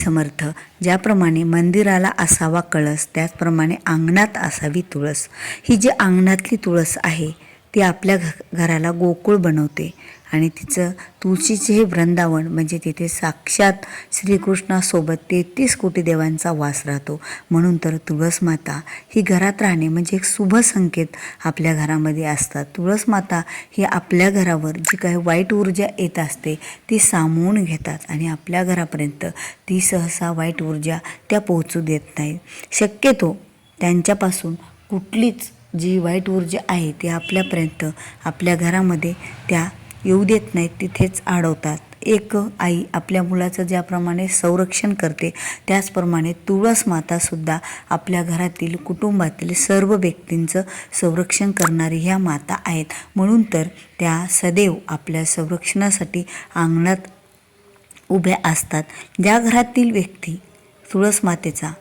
समर्थ. ज्याप्रमाणे मंदिराला असावा कळस, त्याचप्रमाणे अंगणात असावी तुळस. ही जी अंगणातली तुळस आहे ती आपल्या घराला गोकुळ बनवते आणि तिचं तुळशीचे हे वृंदावन म्हणजे तिथे साक्षात श्रीकृष्णासोबत 33 कोटी देवांचा वास राहतो. म्हणून तर तुळस माता ही घरात राहणे म्हणजे एक शुभ संकेत आपल्या घरामध्ये असतात. तुळस माता ही आपल्या घरावर जी काही वाईट ऊर्जा येत असते ती सामावून घेतात आणि आपल्या घरापर्यंत ती सहसा वाईट ऊर्जा त्या पोहोचू देत नाही. शक्यतो त्यांच्यापासून कुठलीच जी वाईट ऊर्जा आहे ती आपल्यापर्यंत आपल्या घरामध्ये त्या येऊ देत नाहीत, तिथेच अडवतात. एक आई आपल्या मुलाचं ज्याप्रमाणे संरक्षण करते त्याचप्रमाणे तुळस मातासुद्धा आपल्या घरातील कुटुंबातील सर्व व्यक्तींचं संरक्षण करणारी ह्या माता आहेत. म्हणून तर त्या सदैव आपल्या संरक्षणासाठी अंगणात उभ्या असतात. ज्या घरातील व्यक्ती तुळस मातेचा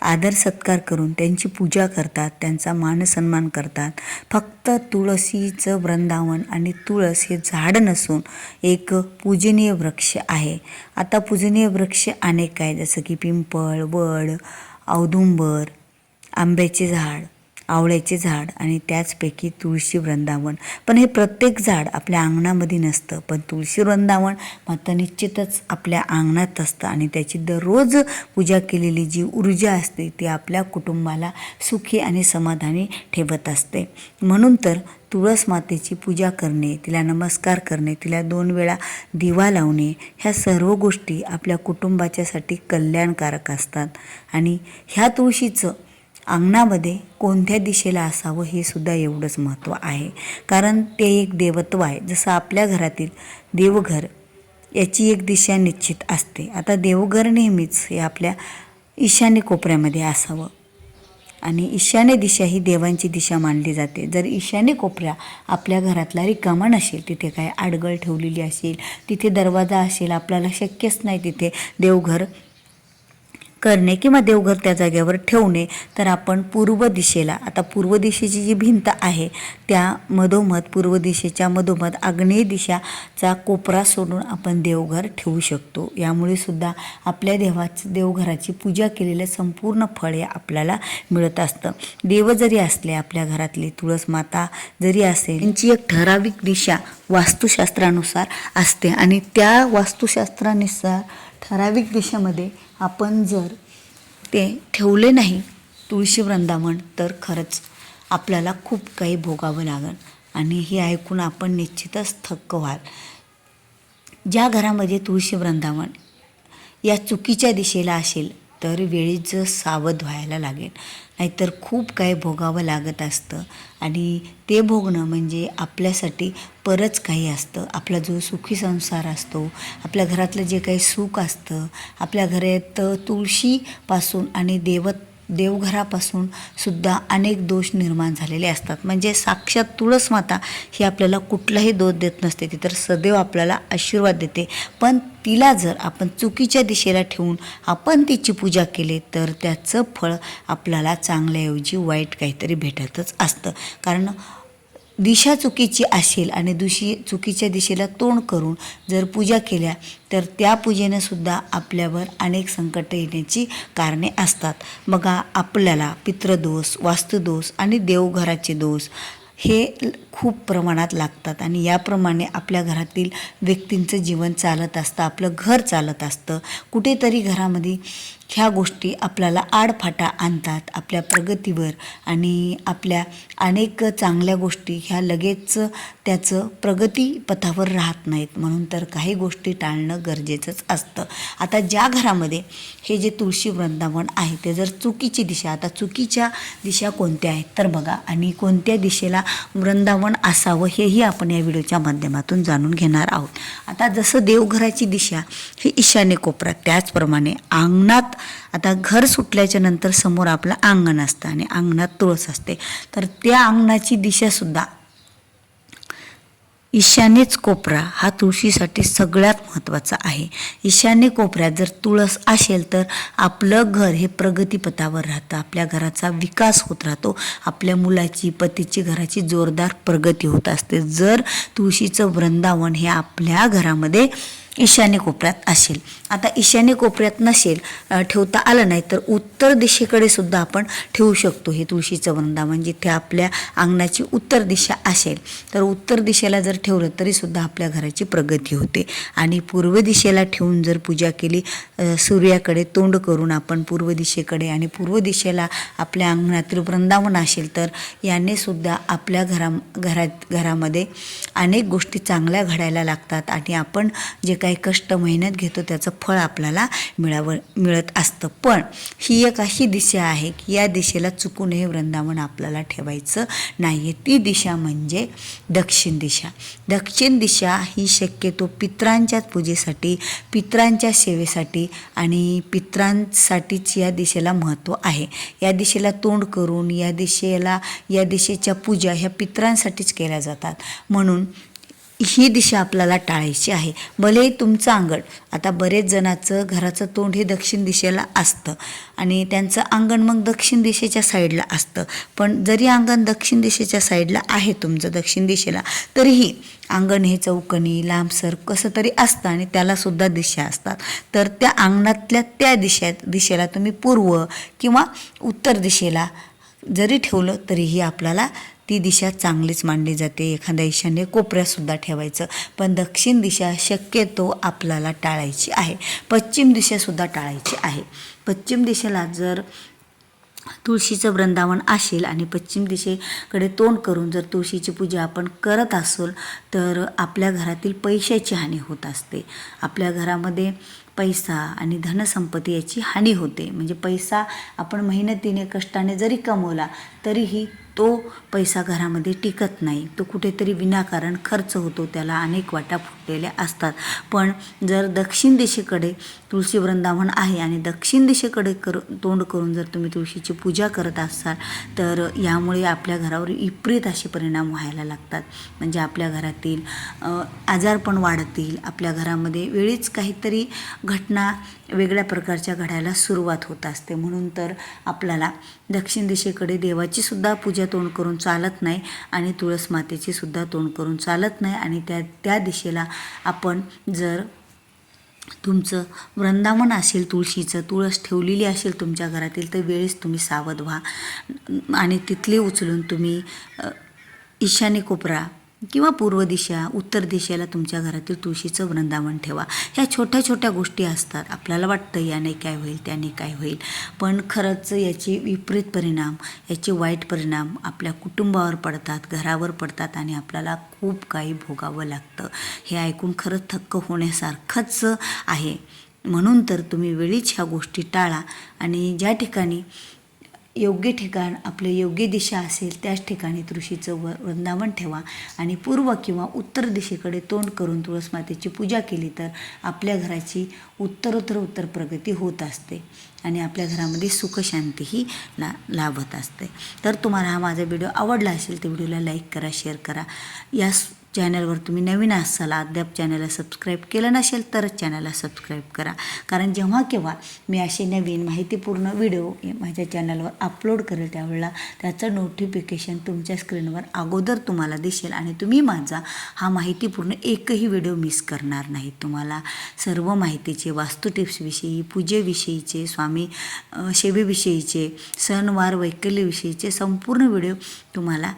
आदर सत्कार करून त्यांची पूजा करतात, त्यांचा मानसन्मान करतात. फक्त तुळशीचं वृंदावन आणि तुळस हे झाड नसून एक पूजनीय वृक्ष आहे. आता पूजनीय वृक्ष अनेक आहे, जसं की पिंपळ, वड, औदुंबर, आंब्याचे झाड, आवळ्याचे झाड आणि त्याचपैकी तुळशी वृंदावन. पण हे प्रत्येक झाड आपल्या अंगणामध्ये नसतं, पण तुळशी वृंदावन मात्र निश्चितच आपल्या अंगणात असतं आणि त्याची दररोज पूजा केलेली जी ऊर्जा असते ती आपल्या कुटुंबाला सुखी आणि समाधानी ठेवत असते. म्हणून तर तुळस मातेची पूजा करणे, तिला नमस्कार करणे, तिला 2 वेळा दिवा लावणे, ह्या सर्व गोष्टी आपल्या कुटुंबाच्यासाठी कल्याणकारक असतात. आणि ह्या तुळशीचं अंगणामध्ये कोणत्या दिशेला असावं हे सुद्धा एवढंच महत्त्व आहे, कारण ते एक देवत्व आहे. जसं आपल्या घरातील देवघर याची एक दिशा निश्चित असते. आता देवघर नेहमीच हे आपल्या ईशान्य कोपऱ्यामध्ये असावं आणि ईशान्य दिशा ही देवांची दिशा मानली जाते. जर ईशान्य कोपऱ्या आपल्या घरातला रिकामा नसेल, तिथे काय आडगळ ठेवलेली असेल, तिथे दरवाजा असेल, आपल्याला शक्यच नाही तिथे देवघर करणे किंवा देवघर त्या जागेवर ठेवणे, तर आपण पूर्व दिशेला, आता पूर्व दिशेची जी भिंत आहे त्या मधोमध, पूर्व दिशेच्या मधोमध आग्नेय दिशाचा कोपरा सोडून आपण देवघर ठेवू शकतो. यामुळे सुद्धा आपल्या देवघराची पूजा केलेलं संपूर्ण फळ आपल्याला मिळत असतं. देव जरी असले आपल्या घरातली, तुळस माता जरी असेल, त्यांची एक ठराविक दिशा वास्तुशास्त्रानुसार असते आणि त्या वास्तुशास्त्रानुसार ठराविक दिशेमध्ये आपण जर ते ठेवले नाही तुळशी वृंदावन, तर खरंच आपल्याला खूप काही भोगावं लागेल आणि हे ऐकून आपण निश्चितच थक्क व्हाल. ज्या घरामध्ये तुळशी वृंदावन या चुकीच्या दिशेला असेल तर वेळीच सावध व्हायला लागेल, नाहीतर खूप काही भोगावं लागत असतं आणि ते भोगणं म्हणजे आपल्यासाठी बरंच काही असतं. आपला जो सुखी संसार असतो, आपल्या घरातलं जे काही सुख असतं, आपल्या घरात तुळशीपासून आणि देवघरापासून सुद्धा अनेक दोष निर्माण झालेले असतात. म्हणजे साक्षात तुळस माता ही आपल्याला कुठलाही दोष देत नसते, ती तर सदैव आपल्याला आशीर्वाद देते. पण तिला जर आपण चुकीच्या दिशेला ठेवून आपण तिची पूजा केली तर त्याचं फळ आपल्याला चांगल्याऐवजी वाईट काहीतरी भेटतच असतं. कारण दिशा चुकीची असेल आणि चुकीच्या दिशेला तोंड करून जर पूजा केल्या तर त्या पूजेनं सुद्धा आपल्यावर अनेक संकट येण्याची कारणे असतात. बघा, आपल्याला पितृदोष, वास्तुदोष आणि देवघराचे दोष हे खूप प्रमाणात लागतात आणि याप्रमाणे आपल्या घरातील व्यक्तींचं जीवन चालत असतं, आपलं घर चालत असतं. कुठेतरी घरामध्ये ह्या गोष्टी आपल्याला आडफाटा आणतात आपल्या प्रगतीवर आणि आपल्या अनेक चांगल्या गोष्टी ह्या लगेच त्याचं प्रगतीपथावर राहत नाहीत. म्हणून तर काही गोष्टी टाळणं गरजेचंच असतं. आता ज्या घरामध्ये हे जे तुळशी वृंदावन आहे ते जर चुकीची दिशा, आता चुकीच्या दिशा कोणत्या आहेत तर बघा, आणि कोणत्या दिशेला वृंदावन असावं हेही आपण या व्हिडिओच्या माध्यमातून जाणून घेणार आहोत. आता जसं देवघराची दिशा ही ईशान्य कोपऱ्यात, त्याचप्रमाणे अंगणात, आता घर सुटल्याच्या नंतर समोर आपलं अंगण असतं आणि अंगणात तुळस असते, तर त्या अंगणाची दिशासुद्धा ईशान्येच कोपरा हा तुळशीसाठी सगळ्यात महत्त्वाचा आहे. ईशान्य कोपऱ्यात जर तुळस असेल तर आपलं घर हे प्रगतीपथावर राहतं, आपल्या घराचा विकास होत राहतो, आपल्या मुलाची, पतीची, घराची जोरदार प्रगती होत असते. जर तुळशीचं वृंदावन हे आपल्या घरामध्ये ईशान्य कोपऱ्यात असेल. आता ईशान्य कोपऱ्यात नसेल, ठेवता आलं नाही तर उत्तर दिशेकडे सुद्धा आपण ठेवू शकतो. हे तुळशीचं वृंदावन जिथे आपल्या अंगणाची उत्तर दिशा असेल तर उत्तर दिशेला जर ठेवलं तरीसुद्धा आपल्या घराची प्रगती होते. आणि पूर्व दिशेला ठेवून जर पूजा केली, सूर्याकडे तोंड करून आपण पूर्व दिशेकडे, आणि पूर्व दिशेला आपल्या अंगणातील वृंदावन असेल तर याने सुद्धा आपल्या घरामध्ये अनेक गोष्टी चांगल्या घडायला लागतात आणि आपण जे काही कष्ट मेहनत घेतो त्याचं फळ आपल्याला मिळत असतं. पण ही एक अशी दिशा आहे की या दिशेला चुकून हे वृंदावन आपल्याला ठेवायचं नाही आहे. ती दिशा म्हणजे दक्षिण दिशा. दक्षिण दिशा ही शक्यतो पितरांच्याच पूजेसाठी, पितरांच्या सेवेसाठी आणि पितरांसाठीच या दिशेला महत्त्व आहे. या दिशेला तोंड करून या दिशेच्या पूजा ह्या पितरांसाठीच केल्या जातात. म्हणून ही दिशा आपल्याला टाळायची आहे. भले तुमचं अंगण, आता बरेच जणाचं घराचं तोंड हे दक्षिण दिशेला असतं आणि त्यांचं अंगण मग दक्षिण दिशेच्या साईडला असतं. पण जरी अंगण दक्षिण दिशेच्या साईडला आहे तुमचं दक्षिण दिशेला, तरीही अंगण हे चौकनी लांबसर कसं तरी असतं आणि त्यालासुद्धा दिशा असतात. तर त्या अंगणातल्या त्या दिशेला तुम्ही पूर्व किंवा उत्तर दिशेला जरी ठेवलं तरीही आपल्याला ती दिशा चांगलीच मानली जाते. एखाद्या ईशान्य कोपऱ्यातसुद्धा ठेवायचं, पण दक्षिण दिशा शक्यतो आपल्याला टाळायची आहे. पश्चिम दिशासुद्धा टाळायची आहे. पश्चिम दिशेला जर तुळशीचं वृंदावन असेल आणि पश्चिम दिशेकडे तोंड करून जर तुळशीची पूजा आपण करत असू तर आपल्या घरातील पैशाची हानी होत असते. आपल्या घरामध्ये पैसा आणि धनसंपत्ती याची हानी होते. म्हणजे पैसा आपण मेहनतीने कष्टाने जरी कमवला तरीही तो पैसा घरामध्ये टिकत नाही. तो कुठेतरी विनाकारण खर्च होतो, त्याला अनेक वाटा फुटलेल्या असतात. पण जर दक्षिण दिशेकडे तुळशी वृंदावन आहे आणि दक्षिण दिशेकडे तोंड करून जर तुम्ही तुळशीची पूजा करत असाल तर यामुळे आपल्या घरावर विपरीत असे परिणाम व्हायला लागतात. म्हणजे आपल्या घरातील आजारपण वाढतील, आपल्या घरामध्ये वेळीच काहीतरी घटना वेगळ्या प्रकारच्या घडायला सुरुवात होत असते. म्हणून तर आपल्याला दक्षिण दिशेकडे देवाची सुद्धा पूजा तोंड करून चालत नाही आणि तुळस मातेची सुद्धा तोंड करून चालत नाही. आणि त्या दिशेला आपण जर तुमचं वृंदावन असेल, तुळशीचं तुळस ठेवलेली असेल तुमच्या घरातील, तर वेळेस तुम्ही सावध व्हा आणि तिथले उचलून तुम्ही ईशान्य कोपरा किंवा पूर्व दिशा, उत्तर दिशेला तुमच्या घरातील तुळशीचं वृंदावन ठेवा. ह्या छोट्या छोट्या गोष्टी असतात. आपल्याला वाटतं याने काय होईल, त्याने काय होईल, पण खरंच याचे विपरीत परिणाम, याचे वाईट परिणाम आपल्या कुटुंबावर पडतात, घरावर पडतात आणि आपल्याला खूप काही भोगावं लागतं. हे ऐकून खरंच थक्क होण्यासारखंच आहे. म्हणून तर तुम्ही वेळीच ह्या गोष्टी टाळा आणि ज्या ठिकाणी योग्य ठिकाण, आपले योग्य दिशा असेल त्याच ठिकाणी तुळशीचं वृंदावन ठेवा आणि पूर्व किंवा उत्तर दिशेकडे तोंड करून तुळस मातेची पूजा केली तर आपल्या घराची उत्तर प्रगती होत असते आणि आपल्या घरामध्ये सुखशांतीही लाभत असते. तर तुम्हाला हा माझा व्हिडिओ आवडला असेल तर व्हिडिओला लाईक करा, शेअर करा. या चॅनलवर तुम्ही नवीन असाल, अद्याप चॅनलला सबस्क्राईब केलं नसेल तरच चॅनलला सबस्क्राईब करा. कारण जेव्हा केव्हा मी असे नवीन माहितीपूर्ण व्हिडिओ माझ्या चॅनलवर अपलोड करेल त्यावेळेला त्याचं नोटिफिकेशन तुमच्या स्क्रीनवर अगोदर तुम्हाला दिसेल आणि तुम्ही माझा हा माहितीपूर्ण एकही व्हिडिओ मिस करणार नाही. तुम्हाला सर्व माहितीचे, वास्तू टिप्सविषयी, पूजेविषयीचे, स्वामी सेवेविषयीचे, सणवार वैकल्यविषयीचे संपूर्ण व्हिडिओ तुम्हाला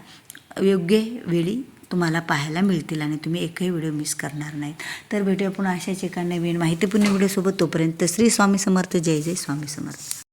योग्य वेळी तुम्हाला पाहायला मिळतील आणि तुम्ही एकही व्हिडिओ मिस करणार नाहीत. तर भेटूया पुन्हा अशाच एका नवीन माहितीपूर्ण व्हिडिओसोबत. तोपर्यंत श्री स्वामी समर्थ. जय जय स्वामी समर्थ.